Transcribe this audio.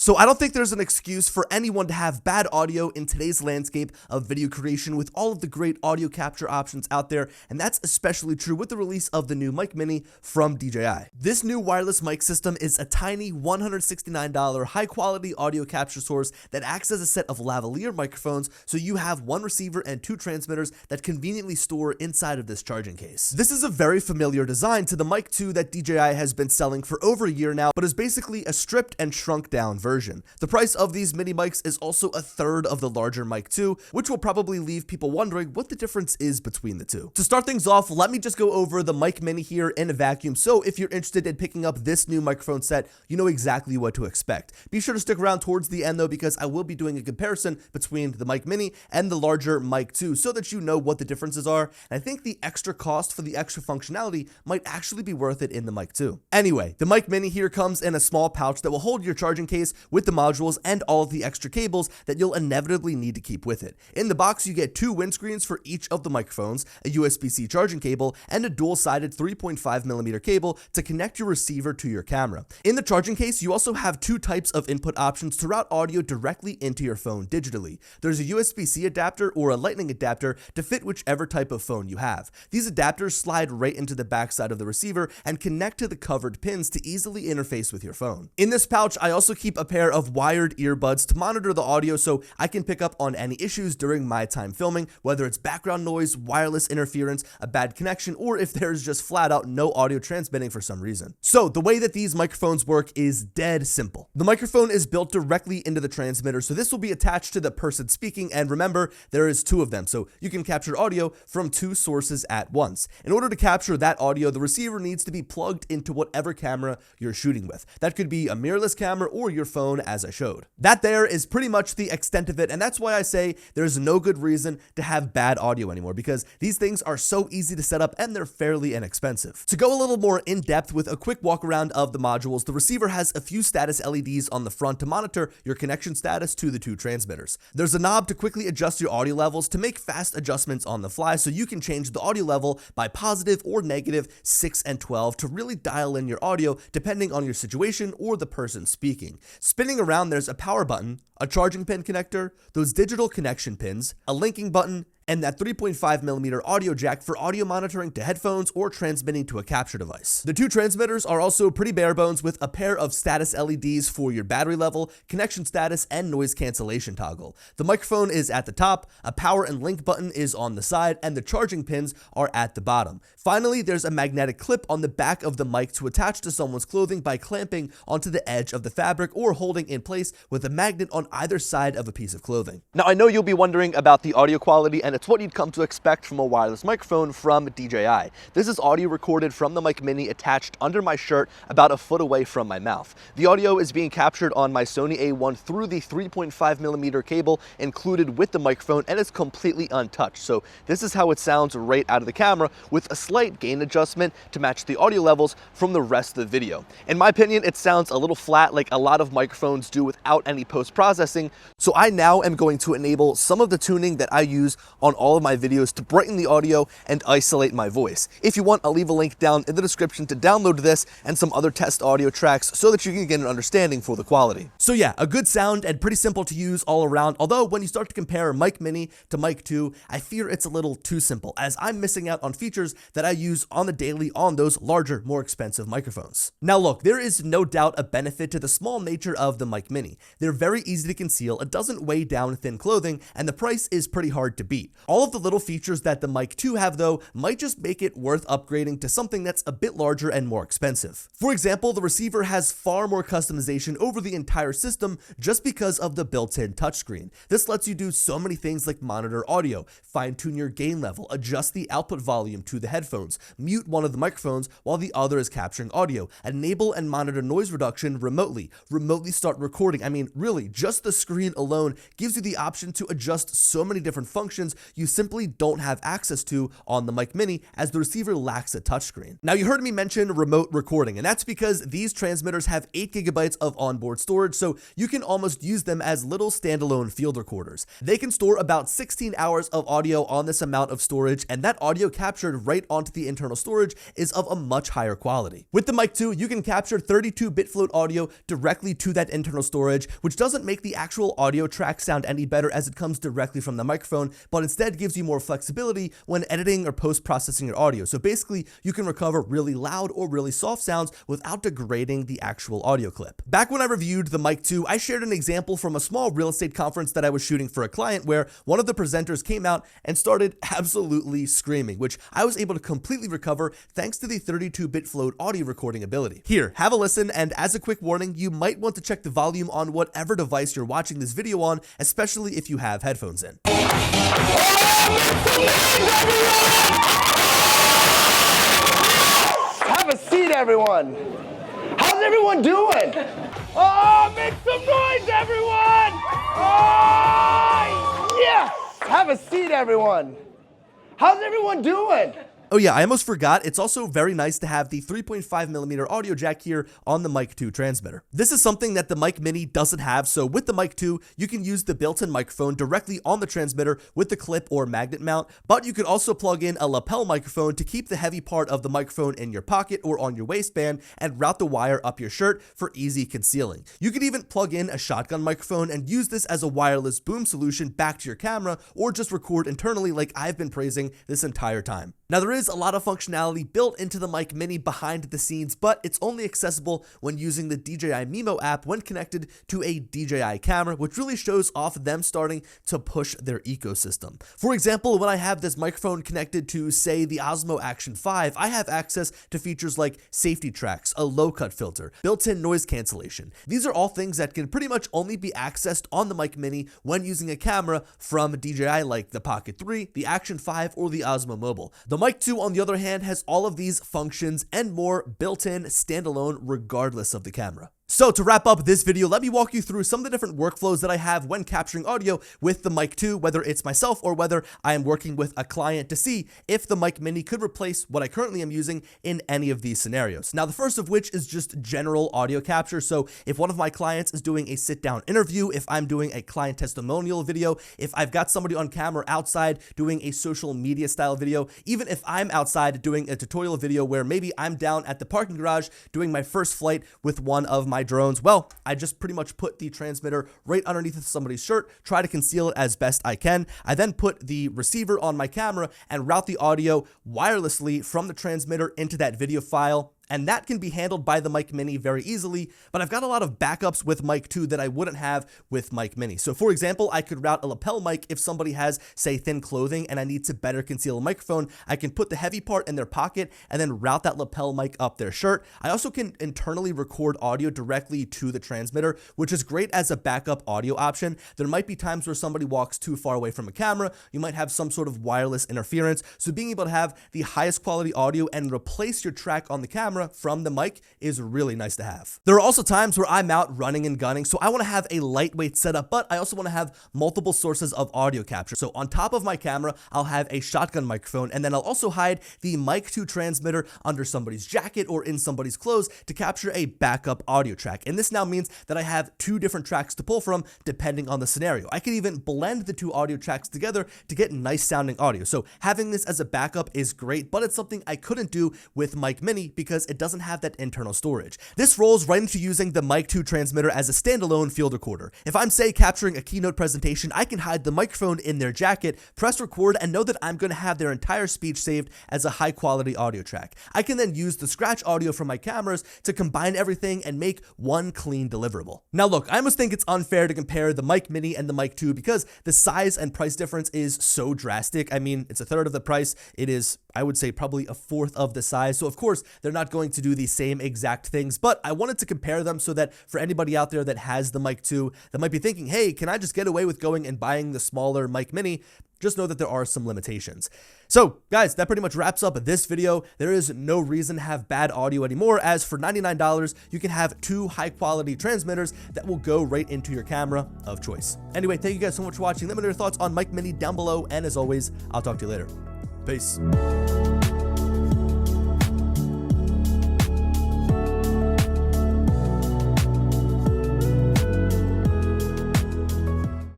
So I don't think there's an excuse for anyone to have bad audio in today's landscape of video creation with all of the great audio capture options out there, and that's especially true with the release of the new Mic Mini from DJI. This new wireless mic system is a tiny $169 high-quality audio capture source that acts as a set of lavalier microphones, so you have one receiver and two transmitters that conveniently store inside of this charging case. This is a very familiar design to the Mic 2 that DJI has been selling for over a year now, but is basically a stripped and shrunk down version. The price of these mini mics is also a third of the larger Mic 2, which will probably leave people wondering what the difference is between the two. To start things off, let me just go over the Mic Mini here in a vacuum, so if you're interested in picking up this new microphone set, you know exactly what to expect. Be sure to stick around towards the end though, because I will be doing a comparison between the Mic Mini and the larger Mic 2 so that you know what the differences are, and I think the extra cost for the extra functionality might actually be worth it in the Mic 2. Anyway, the Mic Mini here comes in a small pouch that will hold your charging case with the modules and all of the extra cables that you'll inevitably need to keep with it. In the box, you get two windscreens for each of the microphones, a USB-C charging cable, and a dual-sided 3.5mm cable to connect your receiver to your camera. In the charging case, you also have two types of input options to route audio directly into your phone digitally. There's a USB-C adapter or a Lightning adapter to fit whichever type of phone you have. These adapters slide right into the backside of the receiver and connect to the covered pins to easily interface with your phone. In this pouch, I also keep a pair of wired earbuds to monitor the audio so I can pick up on any issues during my time filming, whether it's background noise, wireless interference, a bad connection, or if there's just flat out no audio transmitting for some reason. So the way that these microphones work is dead simple. The microphone is built directly into the transmitter, so this will be attached to the person speaking, and remember, there is two of them, so you can capture audio from two sources at once. In order to capture that audio, the receiver needs to be plugged into whatever camera you're shooting with. That could be a mirrorless camera or your phone, as I showed. That there is pretty much the extent of it, and that's why I say there's no good reason to have bad audio anymore, because these things are so easy to set up and they're fairly inexpensive. To go a little more in depth with a quick walk around of the modules, the receiver has a few status LEDs on the front to monitor your connection status to the two transmitters. There's a knob to quickly adjust your audio levels to make fast adjustments on the fly, so you can change the audio level by positive or negative 6 and 12 to really dial in your audio depending on your situation or the person speaking. Spinning around, there's a power button, a charging pin connector, those digital connection pins, a linking button, and that 3.5mm audio jack for audio monitoring to headphones or transmitting to a capture device. The two transmitters are also pretty bare bones with a pair of status LEDs for your battery level, connection status, and noise cancellation toggle. The microphone is at the top, a power and link button is on the side, and the charging pins are at the bottom. Finally, there's a magnetic clip on the back of the mic to attach to someone's clothing by clamping onto the edge of the fabric or holding in place with a magnet on either side of a piece of clothing. Now, I know you'll be wondering about the audio quality, and it's what you'd come to expect from a wireless microphone from DJI. This is audio recorded from the Mic Mini attached under my shirt about a foot away from my mouth. The audio is being captured on my Sony A1 through the 3.5mm cable included with the microphone, and it's completely untouched. So this is how it sounds right out of the camera, with a slight gain adjustment to match the audio levels from the rest of the video. In my opinion, it sounds a little flat like a lot of microphones do without any post-processing, so I now am going to enable some of the tuning that I use on all of my videos to brighten the audio and isolate my voice. If you want, I'll leave a link down in the description to download this and some other test audio tracks so that you can get an understanding for the quality. So yeah, a good sound and pretty simple to use all around, although when you start to compare Mic Mini to Mic 2, I fear it's a little too simple, as I'm missing out on features that I use on the daily on those larger, more expensive microphones. Now look, there is no doubt a benefit to the small nature of the Mic Mini. They're very easy to conceal, it doesn't weigh down thin clothing, and the price is pretty hard to beat. All of the little features that the Mic 2 have though might just make it worth upgrading to something that's a bit larger and more expensive. For example, the receiver has far more customization over the entire system just because of the built-in touchscreen. This lets you do so many things like monitor audio, fine-tune your gain level, adjust the output volume to the headphones, mute one of the microphones while the other is capturing audio, enable and monitor noise reduction remotely start recording. I mean, really, just the screen alone gives you the option to adjust so many different functions you simply don't have access to on the Mic Mini, as the receiver lacks a touchscreen. Now, you heard me mention remote recording, and that's because these transmitters have 8 gigabytes of onboard storage, so you can almost use them as little standalone field recorders. They can store about 16 hours of audio on this amount of storage, and that audio captured right onto the internal storage is of a much higher quality. With the Mic 2, you can capture 32-bit float audio directly to that internal storage, which doesn't make the actual audio track sound any better as it comes directly from the microphone, but instead gives you more flexibility when editing or post-processing your audio. So basically, you can recover really loud or really soft sounds without degrading the actual audio clip. Back when I reviewed the Mic 2, I shared an example from a small real estate conference that I was shooting for a client where one of the presenters came out and started absolutely screaming, which I was able to completely recover thanks to the 32-bit float audio recording ability. Here, have a listen, and as a quick warning, you might want to check the volume on whatever device you're watching this video on, especially if you have headphones in. Have a seat, everyone. How's everyone doing? Oh, make some noise, everyone! Oh, yes! Have a seat, everyone. How's everyone doing? Oh yeah, I almost forgot, it's also very nice to have the 3.5mm audio jack here on the Mic 2 transmitter. This is something that the Mic Mini doesn't have, so with the Mic 2, you can use the built-in microphone directly on the transmitter with the clip or magnet mount, but you could also plug in a lapel microphone to keep the heavy part of the microphone in your pocket or on your waistband and route the wire up your shirt for easy concealing. You could even plug in a shotgun microphone and use this as a wireless boom solution back to your camera, or just record internally like I've been praising this entire time. Now, there is a lot of functionality built into the Mic Mini behind the scenes, but it's only accessible when using the DJI Mimo app when connected to a DJI camera, which really shows off them starting to push their ecosystem. For example, when I have this microphone connected to, say, the Osmo Action 5, I have access to features like safety tracks, a low-cut filter, built-in noise cancellation. These are all things that can pretty much only be accessed on the Mic Mini when using a camera from DJI like the Pocket 3, the Action 5, or the Osmo Mobile. The Mic 2, on the other hand, has all of these functions and more built-in standalone regardless of the camera. So to wrap up this video, let me walk you through some of the different workflows that I have when capturing audio with the Mic 2, whether it's myself or whether I am working with a client, to see if the Mic Mini could replace what I currently am using in any of these scenarios. Now, the first of which is just general audio capture. So if one of my clients is doing a sit-down interview, if I'm doing a client testimonial video, if I've got somebody on camera outside doing a social media style video, even if I'm outside doing a tutorial video where maybe I'm down at the parking garage doing my first flight with one of my drones, well, I just pretty much put the transmitter right underneath somebody's shirt, try to conceal it as best I can. I then put the receiver on my camera and route the audio wirelessly from the transmitter into that video file. And that can be handled by the Mic Mini very easily, but I've got a lot of backups with Mic 2 that I wouldn't have with Mic Mini. So for example, I could route a lapel mic if somebody has, say, thin clothing and I need to better conceal a microphone. I can put the heavy part in their pocket and then route that lapel mic up their shirt. I also can internally record audio directly to the transmitter, which is great as a backup audio option. There might be times where somebody walks too far away from a camera. You might have some sort of wireless interference. So being able to have the highest quality audio and replace your track on the camera from the mic is really nice to have. There are also times where I'm out running and gunning, so I want to have a lightweight setup, but I also want to have multiple sources of audio capture. So on top of my camera, I'll have a shotgun microphone, and then I'll also hide the Mic 2 transmitter under somebody's jacket or in somebody's clothes to capture a backup audio track. And this now means that I have 2 different tracks to pull from depending on the scenario. I can even blend the 2 audio tracks together to get nice sounding audio. So having this as a backup is great, but it's something I couldn't do with Mic Mini because it doesn't have that internal storage. This rolls right into using the Mic 2 transmitter as a standalone field recorder. If I'm, say, capturing a keynote presentation, I can hide the microphone in their jacket, press record, and know that I'm going to have their entire speech saved as a high quality audio track. I can then use the scratch audio from my cameras to combine everything and make one clean deliverable. Now look, I almost think it's unfair to compare the Mic Mini and the Mic 2 because the size and price difference is so drastic. I mean, it's a third of the price. It is, I would say, probably a fourth of the size. So of course, they're not going to do the same exact things, but I wanted to compare them so that for anybody out there that has the Mic 2 that might be thinking, hey, can I just get away with going and buying the smaller Mic Mini? Just know that there are some limitations. So guys, that pretty much wraps up this video. There is no reason to have bad audio anymore, as for $99, you can have 2 high quality transmitters that will go right into your camera of choice. Anyway, thank you guys so much for watching. Let me know your thoughts on Mic Mini down below, and as always, I'll talk to you later. Peace.